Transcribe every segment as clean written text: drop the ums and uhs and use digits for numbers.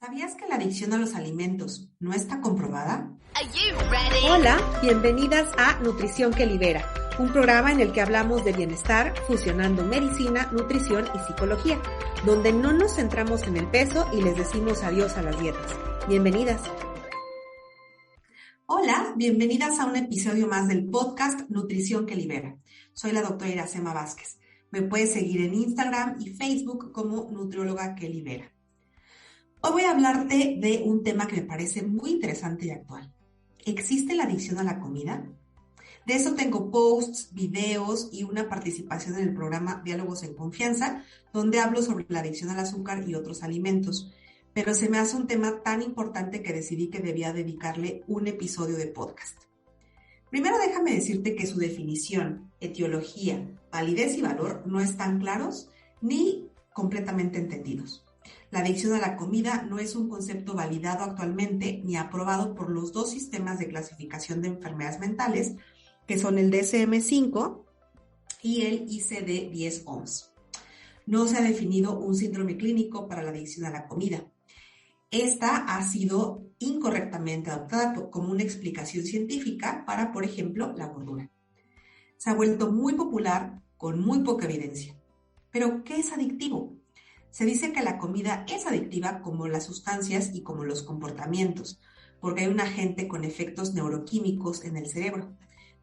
¿Sabías que la adicción a los alimentos no está comprobada? Hola, bienvenidas a Nutrición que Libera, un programa en el que hablamos de bienestar fusionando medicina, nutrición y psicología, donde no nos centramos en el peso y les decimos adiós a las dietas. Bienvenidas. Hola, bienvenidas a un episodio más del podcast Nutrición que Libera. Soy la doctora Iracema Vázquez. Me puedes seguir en Instagram y Facebook como Nutrióloga que Libera. Hoy voy a hablarte de un tema que me parece muy interesante y actual. ¿Existe la adicción a la comida? De eso tengo posts, videos y una participación en el programa Diálogos en Confianza, donde hablo sobre la adicción al azúcar y otros alimentos. Pero se me hace un tema tan importante que decidí que debía dedicarle un episodio de podcast. Primero déjame decirte que su definición, etiología, validez y valor no están claros ni completamente entendidos. La adicción a la comida no es un concepto validado actualmente ni aprobado por los dos sistemas de clasificación de enfermedades mentales, que son el DSM-5 y el ICD-10-11. No se ha definido un síndrome clínico para la adicción a la comida. Esta ha sido incorrectamente adoptada como una explicación científica para, por ejemplo, la gordura. Se ha vuelto muy popular con muy poca evidencia. ¿Pero qué es adictivo? Se dice que la comida es adictiva como las sustancias y como los comportamientos, porque hay un agente con efectos neuroquímicos en el cerebro.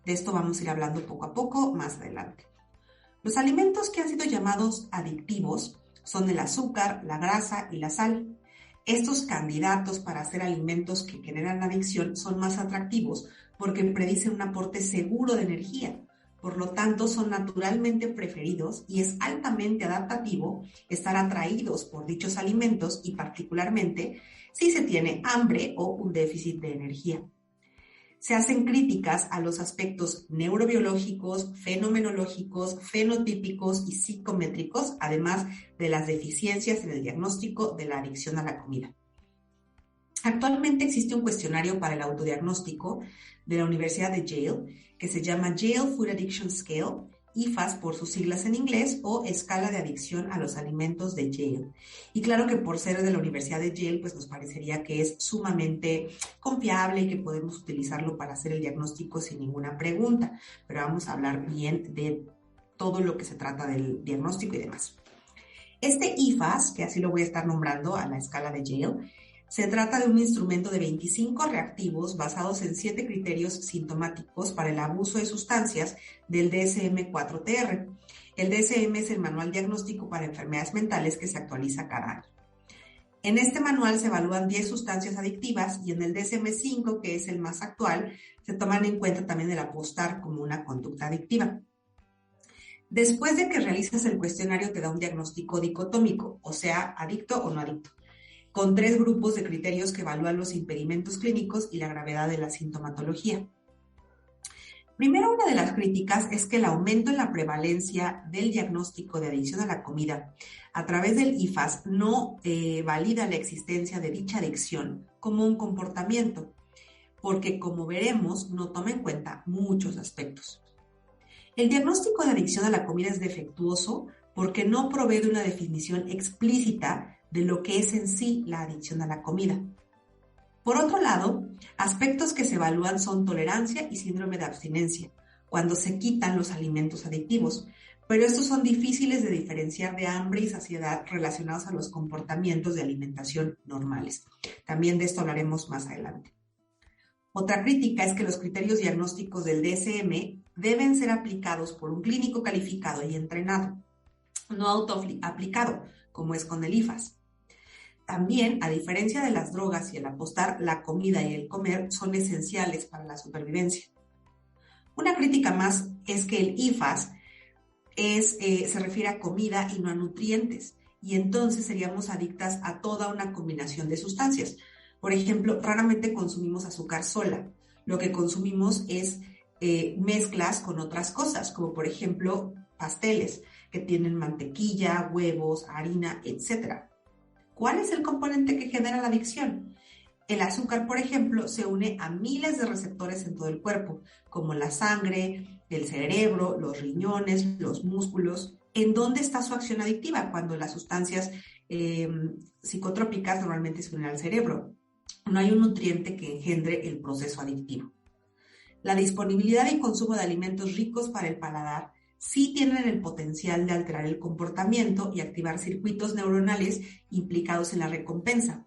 De esto vamos a ir hablando poco a poco más adelante. Los alimentos que han sido llamados adictivos son el azúcar, la grasa y la sal. Estos candidatos para ser alimentos que generan adicción son más atractivos porque predicen un aporte seguro de energía. Por lo tanto, son naturalmente preferidos y es altamente adaptativo estar atraídos por dichos alimentos y particularmente si se tiene hambre o un déficit de energía. Se hacen críticas a los aspectos neurobiológicos, fenomenológicos, fenotípicos y psicométricos, además de las deficiencias en el diagnóstico de la adicción a la comida. Actualmente existe un cuestionario para el autodiagnóstico de la Universidad de Yale que se llama Yale Food Addiction Scale, IFAS por sus siglas en inglés, o Escala de Adicción a los Alimentos de Yale. Y claro que por ser de la Universidad de Yale, pues nos parecería que es sumamente confiable y que podemos utilizarlo para hacer el diagnóstico sin ninguna pregunta, pero vamos a hablar bien de todo lo que se trata del diagnóstico y demás. Este IFAS, que así lo voy a estar nombrando a la escala de Yale, se trata de un instrumento de 25 reactivos basados en 7 criterios sintomáticos para el abuso de sustancias del DSM-4TR. El DSM es el manual diagnóstico para enfermedades mentales que se actualiza cada año. En este manual se evalúan 10 sustancias adictivas y en el DSM-5, que es el más actual, se toman en cuenta también el apostar como una conducta adictiva. Después de que realizas el cuestionario te da un diagnóstico dicotómico, o sea, adicto o no adicto, con 3 grupos de criterios que evalúan los impedimentos clínicos y la gravedad de la sintomatología. Primero, una de las críticas es que el aumento en la prevalencia del diagnóstico de adicción a la comida a través del IFAS no valida la existencia de dicha adicción como un comportamiento, porque como veremos, no toma en cuenta muchos aspectos. El diagnóstico de adicción a la comida es defectuoso porque no provee de una definición explícita de lo que es en sí la adicción a la comida. Por otro lado, aspectos que se evalúan son tolerancia y síndrome de abstinencia, cuando se quitan los alimentos adictivos, pero estos son difíciles de diferenciar de hambre y saciedad relacionados a los comportamientos de alimentación normales. También de esto hablaremos más adelante. Otra crítica es que los criterios diagnósticos del DSM deben ser aplicados por un clínico calificado y entrenado, no autoaplicado, como es con el IFAS. También, a diferencia de las drogas y el apostar, la comida y el comer son esenciales para la supervivencia. Una crítica más es que el IFAS se refiere a comida y no a nutrientes, y entonces seríamos adictas a toda una combinación de sustancias. Por ejemplo, raramente consumimos azúcar sola. Lo que consumimos es mezclas con otras cosas, como por ejemplo pasteles que tienen mantequilla, huevos, harina, etc. ¿Cuál es el componente que genera la adicción? El azúcar, por ejemplo, se une a miles de receptores en todo el cuerpo, como la sangre, el cerebro, los riñones, los músculos. ¿En dónde está su acción adictiva? Cuando las sustancias psicotrópicas normalmente se unen al cerebro. No hay un nutriente que engendre el proceso adictivo. La disponibilidad y consumo de alimentos ricos para el paladar sí tienen el potencial de alterar el comportamiento y activar circuitos neuronales implicados en la recompensa,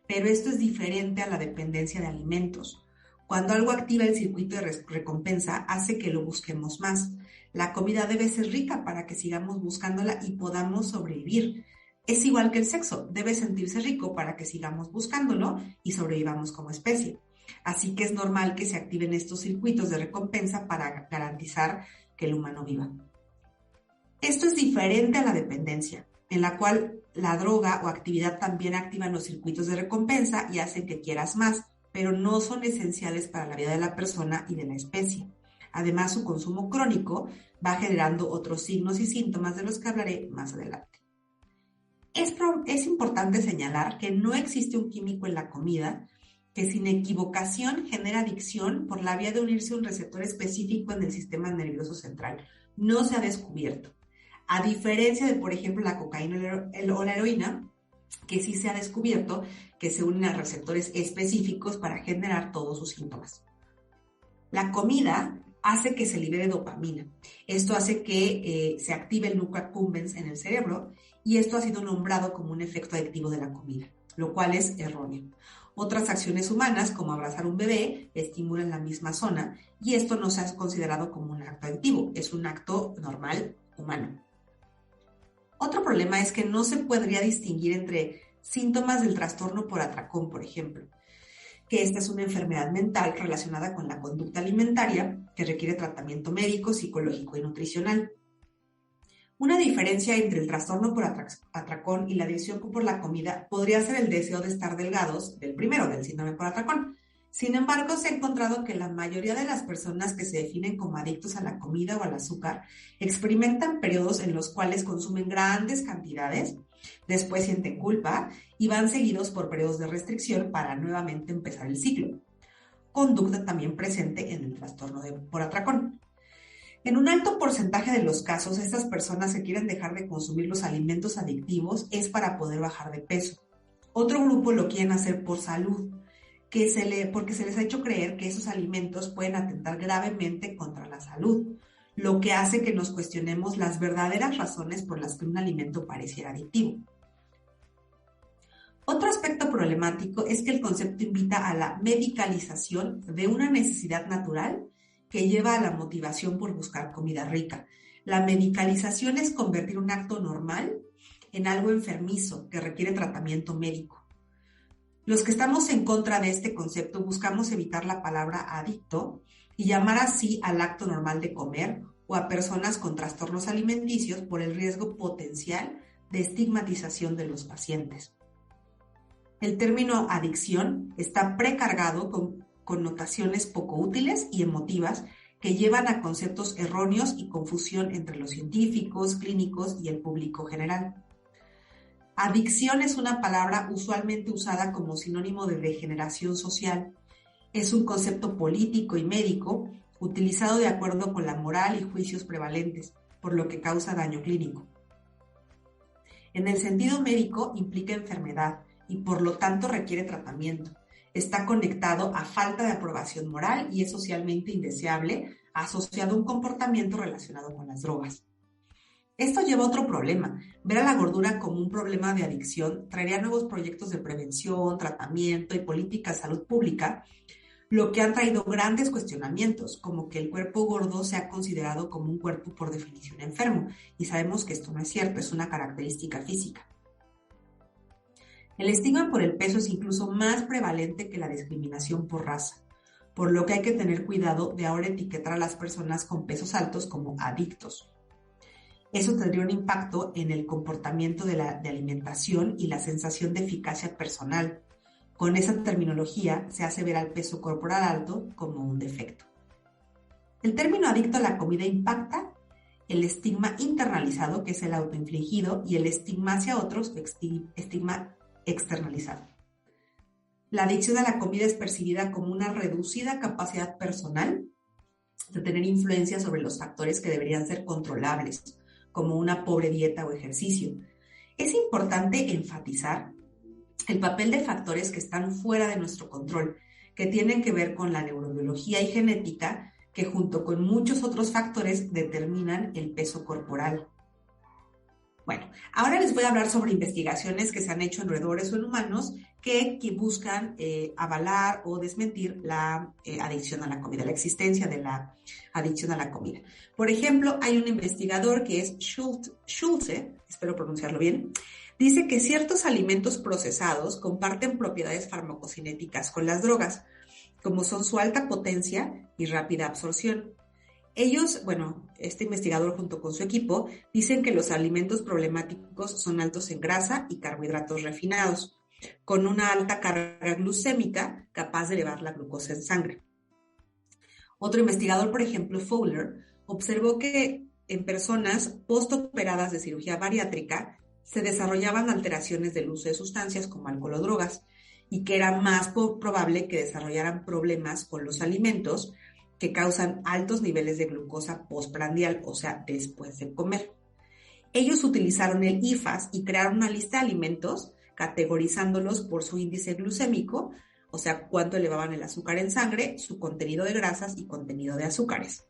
pero esto es diferente a la dependencia de alimentos. Cuando algo activa el circuito de recompensa, hace que lo busquemos más. La comida debe ser rica para que sigamos buscándola y podamos sobrevivir. Es igual que el sexo, debe sentirse rico para que sigamos buscándolo y sobrevivamos como especie. Así que es normal que se activen estos circuitos de recompensa para garantizar que el humano viva. Esto es diferente a la dependencia, en la cual la droga o actividad también activan los circuitos de recompensa y hacen que quieras más, pero no son esenciales para la vida de la persona y de la especie. Además, su consumo crónico va generando otros signos y síntomas de los que hablaré más adelante. Es importante señalar que no existe un químico en la comida que sin equivocación genera adicción por la vía de unirse a un receptor específico en el sistema nervioso central. No se ha descubierto. A diferencia de, por ejemplo, la cocaína o la heroína, que sí se ha descubierto que se unen a receptores específicos para generar todos sus síntomas. La comida hace que se libere dopamina. Esto hace que se active el núcleo accumbens en el cerebro y esto ha sido nombrado como un efecto adictivo de la comida, lo cual es erróneo. Otras acciones humanas, como abrazar a un bebé, estimulan la misma zona y esto no se ha considerado como un acto adictivo, es un acto normal humano. Otro problema es que no se podría distinguir entre síntomas del trastorno por atracón, por ejemplo, que esta es una enfermedad mental relacionada con la conducta alimentaria que requiere tratamiento médico, psicológico y nutricional. Una diferencia entre el trastorno por atracón y la adicción por la comida podría ser el deseo de estar delgados, del síndrome por atracón. Sin embargo, se ha encontrado que la mayoría de las personas que se definen como adictos a la comida o al azúcar experimentan periodos en los cuales consumen grandes cantidades, después sienten culpa y van seguidos por periodos de restricción para nuevamente empezar el ciclo. Conducta también presente en el trastorno por atracón. En un alto porcentaje de los casos, estas personas que quieren dejar de consumir los alimentos adictivos es para poder bajar de peso. Otro grupo lo quieren hacer por salud, porque se les ha hecho creer que esos alimentos pueden atentar gravemente contra la salud, lo que hace que nos cuestionemos las verdaderas razones por las que un alimento pareciera adictivo. Otro aspecto problemático es que el concepto invita a la medicalización de una necesidad natural que lleva a la motivación por buscar comida rica. La medicalización es convertir un acto normal en algo enfermizo que requiere tratamiento médico. Los que estamos en contra de este concepto buscamos evitar la palabra adicto y llamar así al acto normal de comer o a personas con trastornos alimenticios por el riesgo potencial de estigmatización de los pacientes. El término adicción está precargado con connotaciones poco útiles y emotivas que llevan a conceptos erróneos y confusión entre los científicos, clínicos y el público general. Adicción es una palabra usualmente usada como sinónimo de degeneración social. Es un concepto político y médico utilizado de acuerdo con la moral y juicios prevalentes, por lo que causa daño clínico. En el sentido médico implica enfermedad y por lo tanto requiere tratamiento. Está conectado a falta de aprobación moral y es socialmente indeseable, asociado a un comportamiento relacionado con las drogas. Esto lleva a otro problema. Ver a la gordura como un problema de adicción traería nuevos proyectos de prevención, tratamiento y política de salud pública, lo que han traído grandes cuestionamientos, como que el cuerpo gordo sea considerado como un cuerpo por definición enfermo, y sabemos que esto no es cierto, es una característica física. El estigma por el peso es incluso más prevalente que la discriminación por raza, por lo que hay que tener cuidado de ahora etiquetar a las personas con pesos altos como adictos. Eso tendría un impacto en el comportamiento de alimentación y la sensación de eficacia personal. Con esa terminología se hace ver al peso corporal alto como un defecto. El término adicto a la comida impacta el estigma internalizado, que es el autoinfligido, y el estigma hacia otros, estigma externalizado. La adicción a la comida es percibida como una reducida capacidad personal de tener influencia sobre los factores que deberían ser controlables, como una pobre dieta o ejercicio. Es importante enfatizar el papel de factores que están fuera de nuestro control, que tienen que ver con la neurobiología y genética, que junto con muchos otros factores determinan el peso corporal. Bueno, ahora les voy a hablar sobre investigaciones que se han hecho en roedores o en humanos que buscan avalar o desmentir la adicción a la comida, la existencia de la adicción a la comida. Por ejemplo, hay un investigador que es Schulze, espero pronunciarlo bien, dice que ciertos alimentos procesados comparten propiedades farmacocinéticas con las drogas, como son su alta potencia y rápida absorción. Ellos, este investigador junto con su equipo, dicen que los alimentos problemáticos son altos en grasa y carbohidratos refinados, con una alta carga glucémica capaz de elevar la glucosa en sangre. Otro investigador, por ejemplo, Fowler, observó que en personas postoperadas de cirugía bariátrica se desarrollaban alteraciones del uso de sustancias como alcohol o drogas, y que era más probable que desarrollaran problemas con los alimentos que causan altos niveles de glucosa postprandial, o sea, después de comer. Ellos utilizaron el IFAS y crearon una lista de alimentos categorizándolos por su índice glucémico, o sea, cuánto elevaban el azúcar en sangre, su contenido de grasas y contenido de azúcares.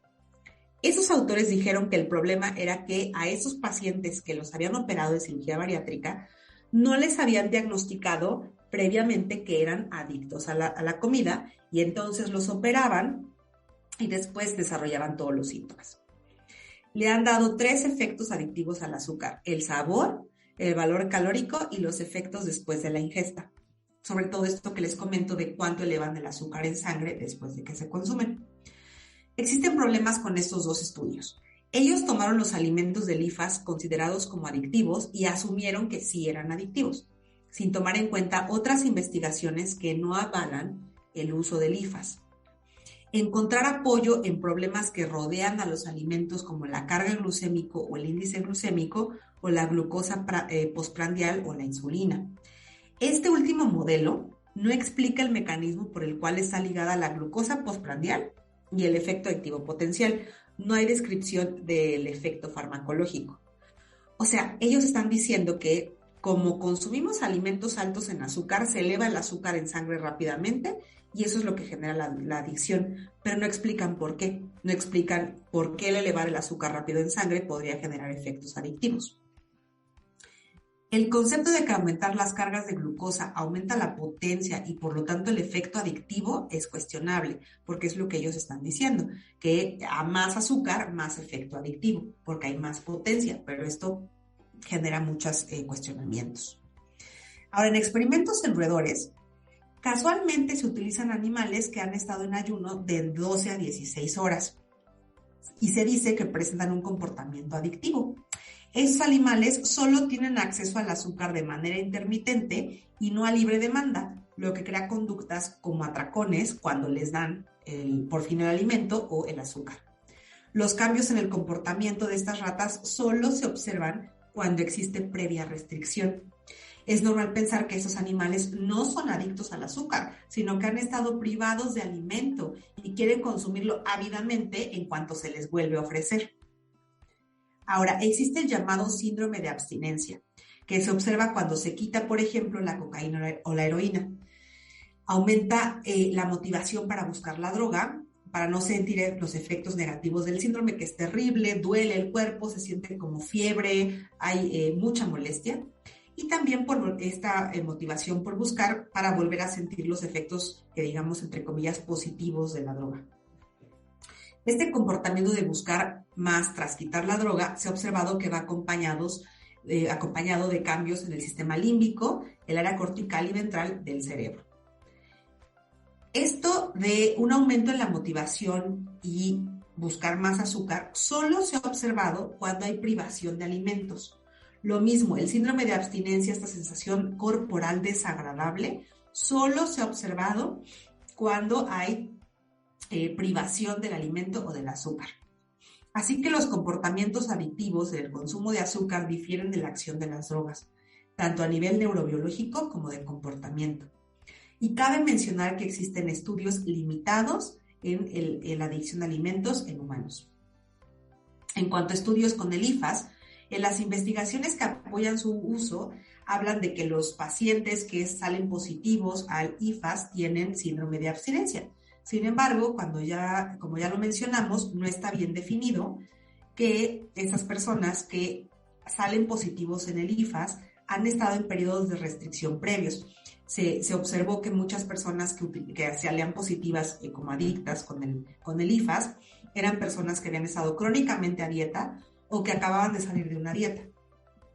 Esos autores dijeron que el problema era que a esos pacientes que los habían operado de cirugía bariátrica no les habían diagnosticado previamente que eran adictos a la comida, y entonces los operaban y después desarrollaban todos los síntomas. Le han dado 3 efectos adictivos al azúcar: el sabor, el valor calórico y los efectos después de la ingesta. Sobre todo esto que les comento de cuánto elevan el azúcar en sangre después de que se consumen. Existen problemas con estos 2 estudios. Ellos tomaron los alimentos del IFAS considerados como adictivos y asumieron que sí eran adictivos, sin tomar en cuenta otras investigaciones que no avalan el uso del IFAS. Encontrar apoyo en problemas que rodean a los alimentos como la carga glucémico o el índice glucémico o la glucosa postprandial o la insulina. Este último modelo no explica el mecanismo por el cual está ligada la glucosa postprandial y el efecto adictivo potencial. No hay descripción del efecto farmacológico. O sea, ellos están diciendo que como consumimos alimentos altos en azúcar, se eleva el azúcar en sangre rápidamente y eso es lo que genera la adicción, pero no explican por qué. No explican por qué el elevar el azúcar rápido en sangre podría generar efectos adictivos. El concepto de que aumentar las cargas de glucosa aumenta la potencia y por lo tanto el efecto adictivo es cuestionable, porque es lo que ellos están diciendo, que a más azúcar, más efecto adictivo, porque hay más potencia, pero esto genera muchos cuestionamientos. Ahora, en experimentos en roedores, casualmente se utilizan animales que han estado en ayuno de 12 a 16 horas y se dice que presentan un comportamiento adictivo. Esos animales solo tienen acceso al azúcar de manera intermitente y no a libre demanda, lo que crea conductas como atracones cuando les dan por fin el alimento o el azúcar. Los cambios en el comportamiento de estas ratas solo se observan cuando existe previa restricción. Es normal pensar que esos animales no son adictos al azúcar, sino que han estado privados de alimento y quieren consumirlo ávidamente en cuanto se les vuelve a ofrecer. Ahora, existe el llamado síndrome de abstinencia, que se observa cuando se quita, por ejemplo, la cocaína o la heroína. Aumenta la motivación para buscar la droga, para no sentir los efectos negativos del síndrome, que es terrible, duele el cuerpo, se siente como fiebre, hay mucha molestia. Y también por esta motivación por buscar para volver a sentir los efectos, que digamos, entre comillas, positivos de la droga. Este comportamiento de buscar más tras quitar la droga se ha observado que va acompañado de cambios en el sistema límbico, el área cortical y ventral del cerebro. Esto de un aumento en la motivación y buscar más azúcar solo se ha observado cuando hay privación de alimentos. Lo mismo, el síndrome de abstinencia, esta sensación corporal desagradable, solo se ha observado cuando hay privación del alimento o del azúcar. Así que los comportamientos adictivos del consumo de azúcar difieren de la acción de las drogas, tanto a nivel neurobiológico como de comportamiento. Y cabe mencionar que existen estudios limitados en la adicción a alimentos en humanos. En cuanto a estudios con el IFAS, En las investigaciones que apoyan su uso, hablan de que los pacientes que salen positivos al IFAS tienen síndrome de abstinencia. Sin embargo, como ya lo mencionamos, no está bien definido que esas personas que salen positivos en el IFAS han estado en periodos de restricción previos. Se observó que muchas personas que salían positivas como adictas con el IFAS eran personas que habían estado crónicamente a dieta o que acababan de salir de una dieta,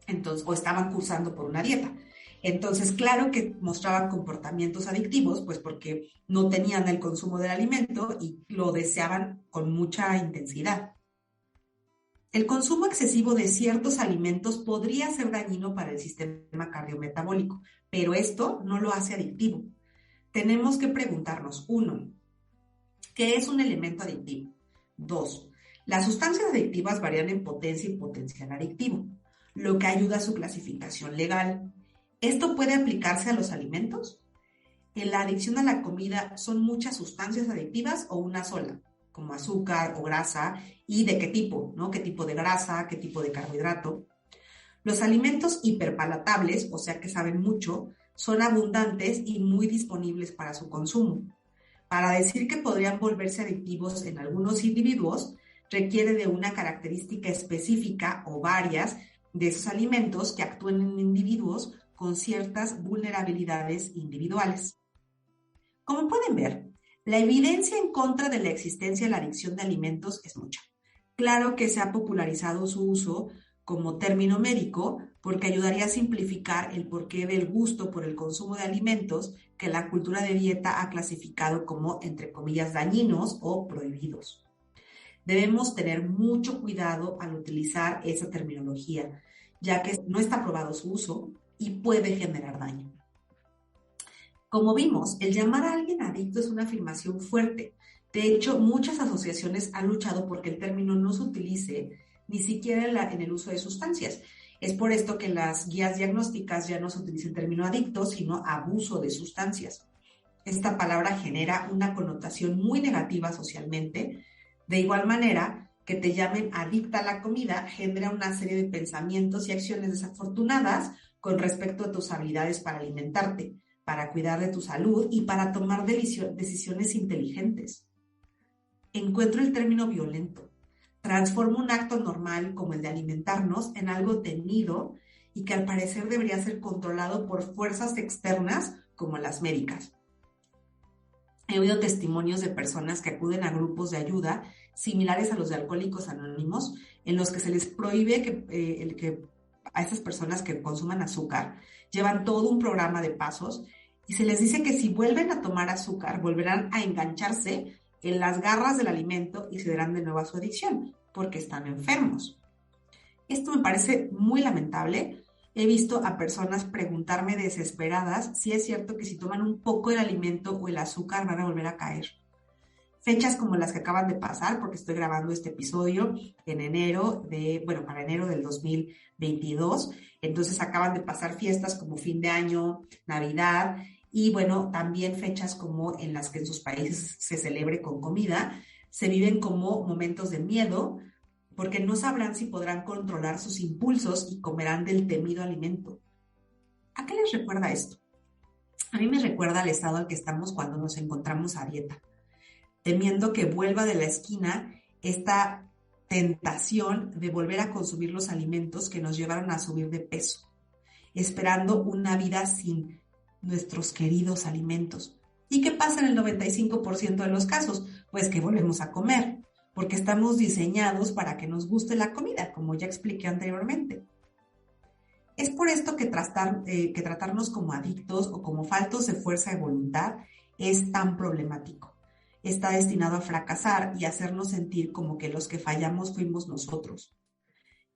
entonces, o estaban cursando por una dieta. Entonces, claro que mostraban comportamientos adictivos, pues porque no tenían el consumo del alimento y lo deseaban con mucha intensidad. El consumo excesivo de ciertos alimentos podría ser dañino para el sistema cardiometabólico, pero esto no lo hace adictivo. Tenemos que preguntarnos, 1, ¿qué es un elemento adictivo? 2, las sustancias adictivas varían en potencia y potencial adictivo, lo que ayuda a su clasificación legal. ¿Esto puede aplicarse a los alimentos? En la adicción a la comida, ¿son muchas sustancias adictivas o una sola? Como azúcar o grasa, y de qué tipo, ¿no? ¿Qué tipo de grasa, qué tipo de carbohidrato? Los alimentos hiperpalatables, o sea que saben mucho, son abundantes y muy disponibles para su consumo. Para decir que podrían volverse adictivos en algunos individuos, requiere de una característica específica o varias de esos alimentos que actúen en individuos con ciertas vulnerabilidades individuales. Como pueden ver, la evidencia en contra de la existencia de la adicción de alimentos es mucha. Claro que se ha popularizado su uso como término médico porque ayudaría a simplificar el porqué del gusto por el consumo de alimentos que la cultura de dieta ha clasificado como, entre comillas, dañinos o prohibidos. Debemos tener mucho cuidado al utilizar esa terminología, ya que no está probado su uso y puede generar daño. Como vimos, el llamar a alguien adicto es una afirmación fuerte. De hecho, muchas asociaciones han luchado porque el término no se utilice ni siquiera en el uso de sustancias. Es por esto que en las guías diagnósticas ya no se utiliza el término adicto, sino abuso de sustancias. Esta palabra genera una connotación muy negativa socialmente. De igual manera, que te llamen adicta a la comida genera una serie de pensamientos y acciones desafortunadas con respecto a tus habilidades para alimentarte, para cuidar de tu salud y para tomar decisiones inteligentes. Encuentro el término violento. Transforma un acto normal como el de alimentarnos en algo temido y que al parecer debería ser controlado por fuerzas externas como las médicas. He oído testimonios de personas que acuden a grupos de ayuda similares a los de Alcohólicos Anónimos, en los que se les prohíbe que a estas personas que consuman azúcar llevan todo un programa de pasos y se les dice que si vuelven a tomar azúcar volverán a engancharse en las garras del alimento y cederán de nuevo a su adicción porque están enfermos. Esto me parece muy lamentable. He visto a personas preguntarme desesperadas si es cierto que si toman un poco del alimento o el azúcar van a volver a caer. Fechas como las que acaban de pasar, porque estoy grabando este episodio en para enero del 2022. Entonces acaban de pasar fiestas como fin de año, Navidad y también fechas como en las que en sus países se celebre con comida, se viven como momentos de miedo, porque no sabrán si podrán controlar sus impulsos y comerán del temido alimento. ¿A qué les recuerda esto? A mí me recuerda al estado al que estamos cuando nos encontramos a dieta, temiendo que vuelva de la esquina esta tentación de volver a consumir los alimentos que nos llevaron a subir de peso, esperando una vida sin nuestros queridos alimentos. ¿Y qué pasa en el 95% de los casos? Pues que volvemos a comer, porque estamos diseñados para que nos guste la comida, como ya expliqué anteriormente. Es por esto que tratarnos como adictos o como faltos de fuerza de voluntad es tan problemático. Está destinado a fracasar y hacernos sentir como que los que fallamos fuimos nosotros.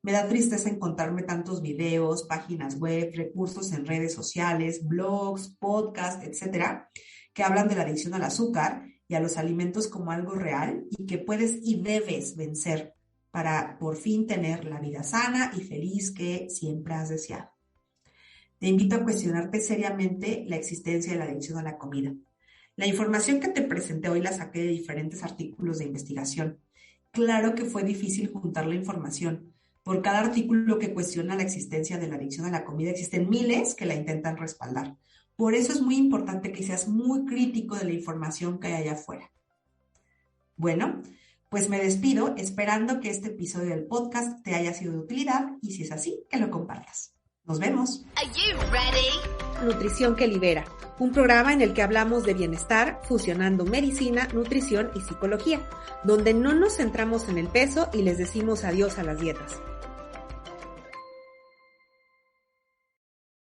Me da tristeza encontrarme tantos videos, páginas web, recursos en redes sociales, blogs, podcasts, etcétera, que hablan de la adicción al azúcar y a los alimentos como algo real y que puedes y debes vencer para por fin tener la vida sana y feliz que siempre has deseado. Te invito a cuestionarte seriamente la existencia de la adicción a la comida. La información que te presenté hoy la saqué de diferentes artículos de investigación. Claro que fue difícil juntar la información, Por cada artículo que cuestiona la existencia de la adicción a la comida, existen miles que la intentan respaldar. Por eso es muy importante que seas muy crítico de la información que hay allá afuera. Bueno, pues me despido esperando que este episodio del podcast te haya sido de utilidad y si es así, que lo compartas. Nos vemos. Are you ready? Nutrición que Libera, un programa en el que hablamos de bienestar fusionando medicina, nutrición y psicología, donde no nos centramos en el peso y les decimos adiós a las dietas.